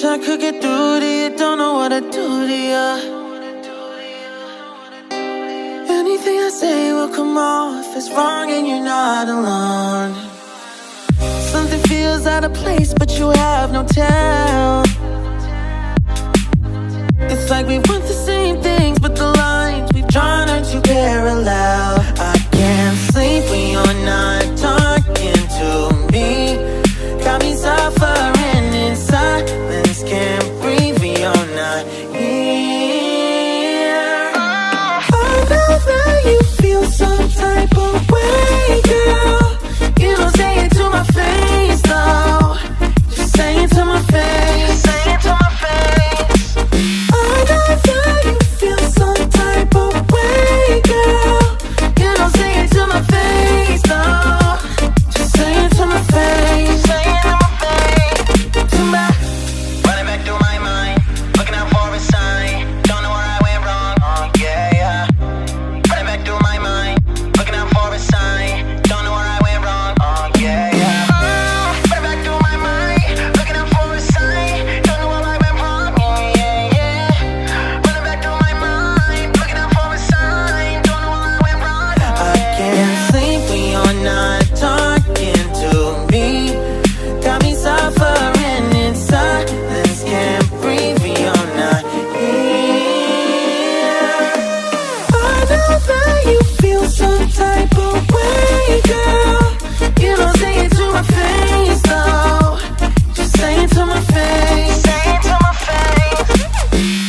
Wish I could get through to you, don't know what to do to you. Anything I say will come off as wrong and you're not alone. Something feels out of place but you have no tell. It's like we want the same things but the lines we've drawn are too parallel. I can't sleep when you're not talking to me. Got me suffering in silence, can't breathe when you're not here. I know that you feel some type of way, girl. You don't say it to my face, though. Just say it to my face. Say it to my face. I know that you feel some type of way, girl. You don't say it to my face, though. Just say it to my face. Say it to my face. To my. Running back through my mind, looking out for a sign. Don't know where I went wrong. Oh yeah, yeah. Running back through my mind, looking out for a sign. Don't know where I went wrong. Oh yeah, yeah. Running back through my mind, looking out for a sign. Don't know where I went wrong. Oh yeah, yeah. Running back through my mind, looking out for a sign. Don't know where I went wrong. I can't sleep when you're not talking to me. Got me suffering in silence, can't breathe when you're not here. I know that you feel some type of way, girl. You don't say it to my face, though. Just say it to my face. Say it to my face.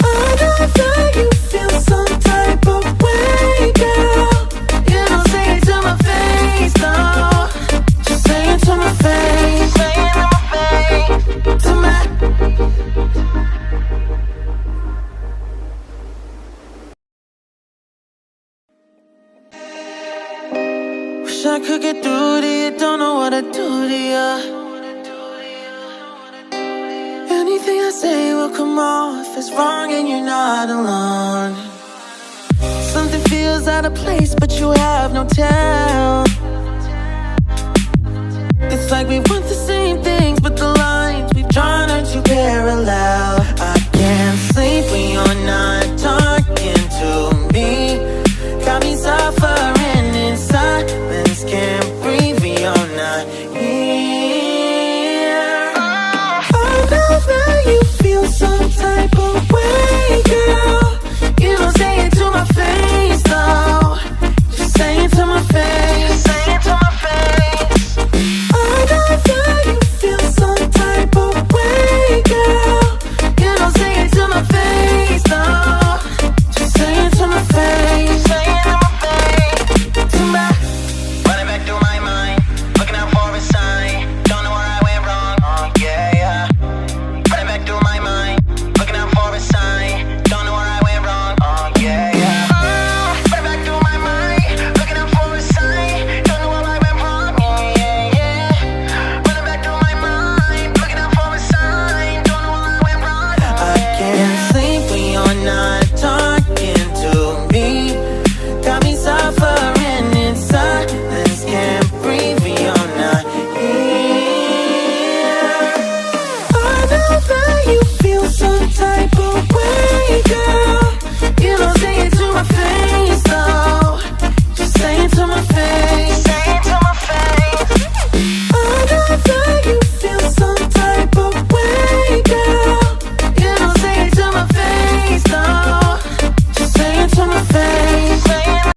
I know that you feel some type of way, girl. You don't say it to my face, though. Just say it to my face. Say it to my face. To my. Wish I could get through to you, don't know what to do to you. Anything I say will come off as wrong and you're not alone. Something feels out of place but you have no tell.